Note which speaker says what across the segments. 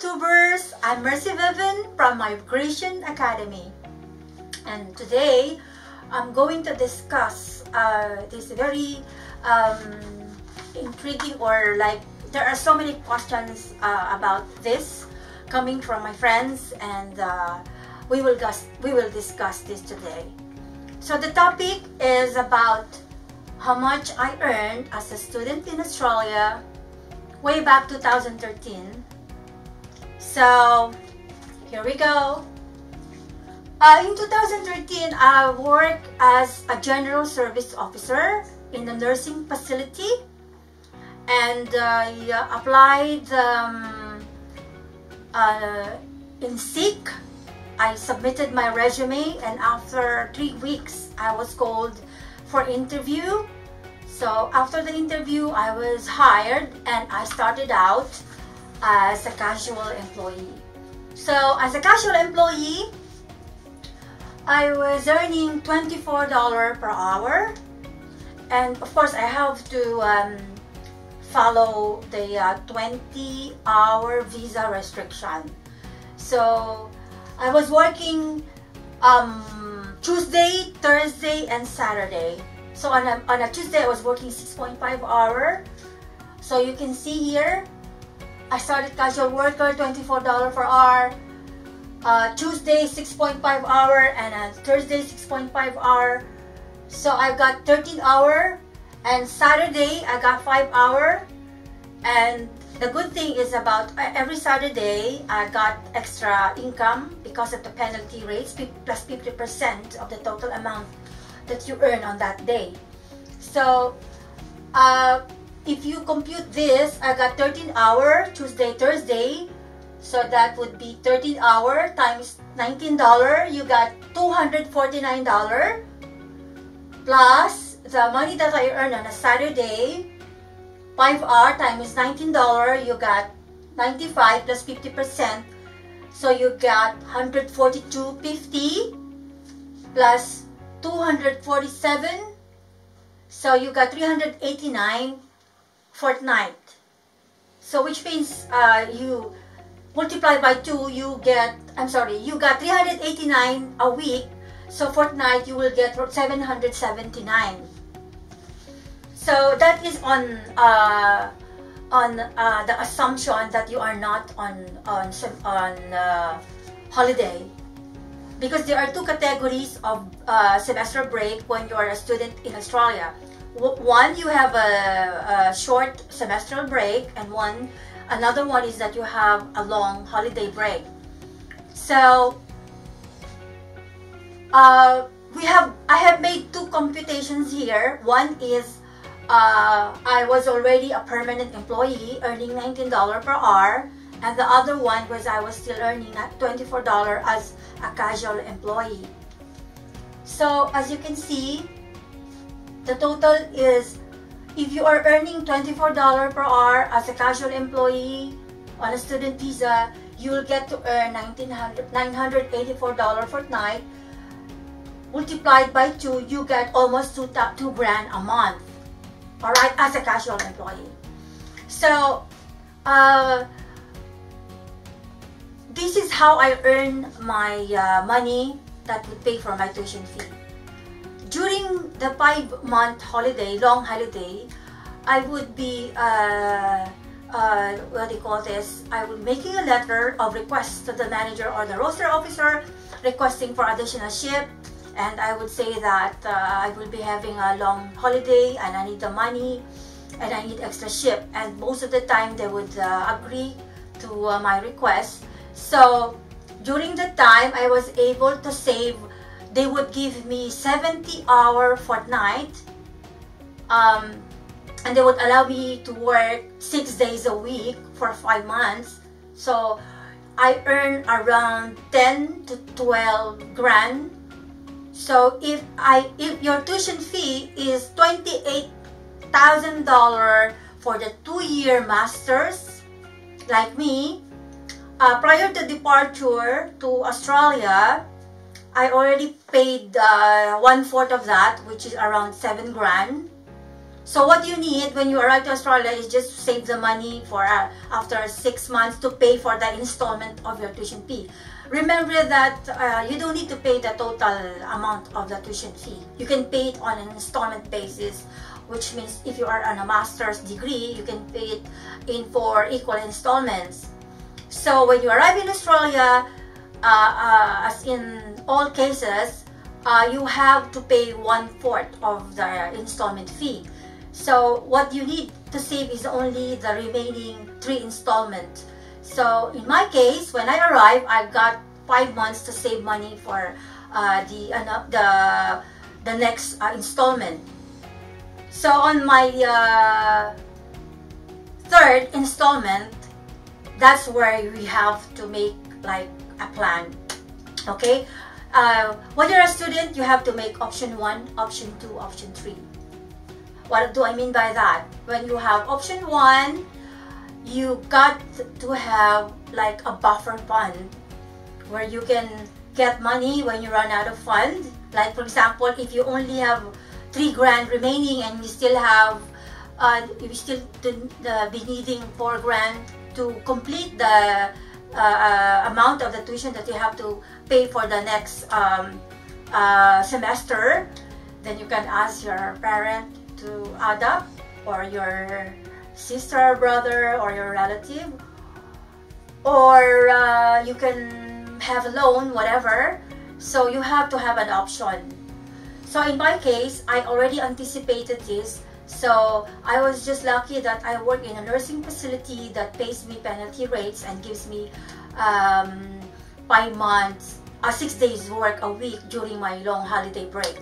Speaker 1: YouTubers, I'm Mercy Vivian from Migration Academy, and today I'm going to discuss this very intriguing, or like there are so many questions about this coming from my friends, and we will discuss this today. So the topic is about how much I earned as a student in Australia way back 2013. So here we go. In 2013, I worked as a general service officer in a nursing facility, and I applied in SEEK. I submitted my resume, and after 3 weeks, I was called for interview. So after the interview, I was hired, and I started out as a casual employee. So as a casual employee, I was earning $24 per hour, and of course I have to follow the 20-hour visa restriction. So I was working Tuesday, Thursday, and Saturday. So on a Tuesday, I was working 6.5 hours. So you can see here, I started casual worker, $24 per hour. Tuesday, 6.5 hours, and Thursday, 6.5 hours. So I got 13 hours, and Saturday, I got 5 hours. And the good thing is about every Saturday, I got extra income because of the penalty rates, plus 50% of the total amount that you earn on that day. So if you compute this, I got 13 hours Tuesday, Thursday. So that would be 13 hours times $19. You got $249 plus the money that I earned on a Saturday. 5 hours times $19, you got 95 plus 50%. So you got $142.50 plus 247. So you got 389 fortnight. So which means you multiply by 2, you got 389 a week. So fortnight you will get 779. So that is on the assumption that you are not on holiday, because there are two categories of semester break when you are a student in Australia. One, you have a short semestral break, and another one is that you have a long holiday break. So I have made two computations here. One is I was already a permanent employee earning $19 per hour, and the other one was I was still earning $24 as a casual employee. So as you can see, the total is, if you are earning $24 per hour as a casual employee on a student visa, you will get to earn $984 fortnight. Multiplied by 2, you get almost $2 grand a month. Alright, as a casual employee. So this is how I earn my money that would pay for my tuition fee. During the 5-month holiday, long holiday, I would be what do you call this? I would be making a letter of request to the manager or the roster officer requesting for additional shift. And I would say that I will be having a long holiday and I need the money and I need extra shift. And most of the time they would agree to my request. So during the time I was able to save, they would give me 70-hour fortnight. And they would allow me to work 6 days a week for 5 months. So I earn around 10 to 12 grand. So if your tuition fee is $28,000 for the 2-year masters, like me, prior to departure to Australia, I already paid 1/4 of that, which is around 7 grand. So what you need when you arrive to Australia is just to save the money for after 6 months to pay for the installment of your tuition fee. Remember that you don't need to pay the total amount of the tuition fee. You can pay it on an installment basis, which means if you are on a master's degree, you can pay it in 4 equal installments. So when you arrive in Australia, as in all cases, you have to pay 1/4 of the installment fee. So what you need to save is only the remaining 3 installments. So in my case, when I arrived, I got 5 months to save money for the next installment. So on my 3rd installment, that's where we have to make like a plan. Okay, when you're a student, you have to make option 1, option 2, option 3. What do I mean by that? When you have option 1, you got to have like a buffer fund where you can get money when you run out of funds. Like for example, if you only have 3 grand remaining and you still have, you still be needing 4 grand to complete the amount of the tuition that you have to pay for the next semester, then you can ask your parent to add up, or your sister, brother, or your relative, or you can have a loan, whatever. So you have to have an option. So in my case, I already anticipated this. So I was just lucky that I work in a nursing facility that pays me penalty rates and gives me 5 months, 6 days work a week during my long holiday break.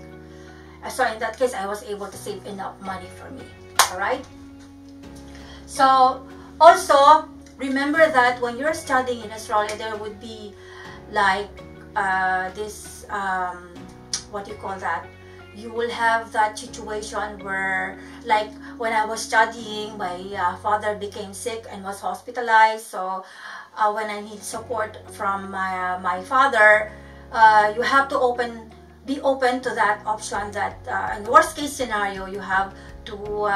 Speaker 1: So in that case, I was able to save enough money for me. Alright? So also, remember that when you're studying in Australia, there would be like this, what do you call that? You will have that situation where, like when I was studying, my father became sick and was hospitalized. So when I need support from my father, you have to be open to that option that in the worst case scenario, you have to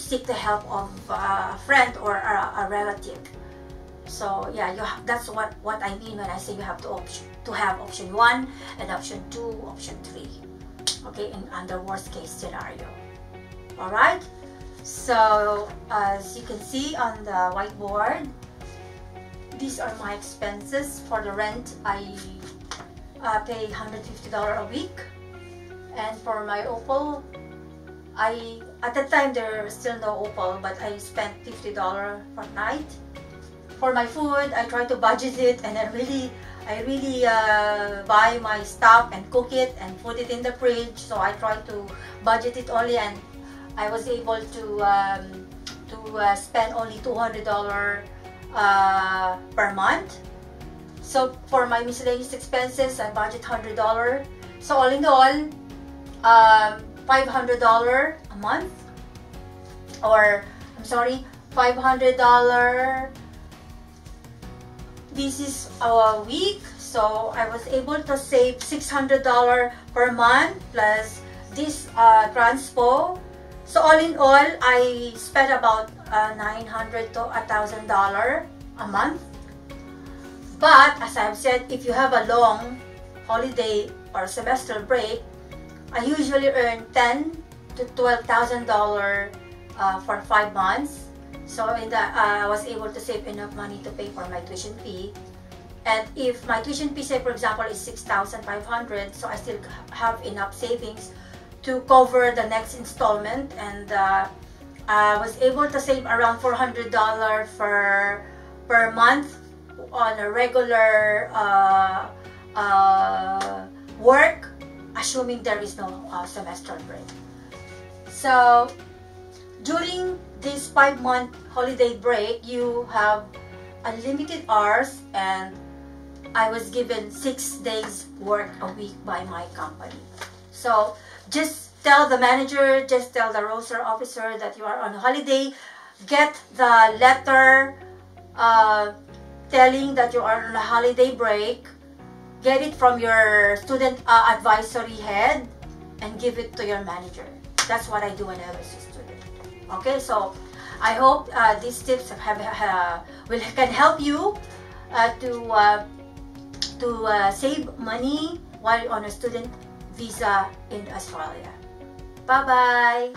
Speaker 1: seek the help of a friend or a relative. So yeah, that's what I mean when I say you have to have option 1 and option 2, option 3. Okay, under worst case scenario. Alright, so as you can see on the whiteboard, these are my expenses. For the rent, I pay $150 a week, and for my Opal, at the time there was still no Opal, but I spent $50 per night. For my food, I try to budget it, and I really buy my stuff and cook it and put it in the fridge. So I try to budget it only, and I was able to spend only $200 per month. So for my miscellaneous expenses, I budget $100. So all in all, $500 a month, or I'm sorry, $500. This is a week, so I was able to save $600 per month plus this transpo. So all in all, I spent about $900 to $1,000 a month. But as I've said, if you have a long holiday or semester break, I usually earn $10,000 to $12,000 for 5 months. So in that, I was able to save enough money to pay for my tuition fee. And if my tuition fee, say for example, is $6,500, so I still have enough savings to cover the next installment. And I was able to save around $400 per month on a regular work, assuming there is no semester break. So during this 5-month holiday break, you have unlimited hours, and I was given 6 days work a week by my company. So just tell the manager, just tell the roster officer that you are on holiday. Get the letter telling that you are on a holiday break. Get it from your student advisory head and give it to your manager. That's what I do when I was a student. Okay, so I hope these tips can help you to save money while on a student visa in Australia. Bye-bye!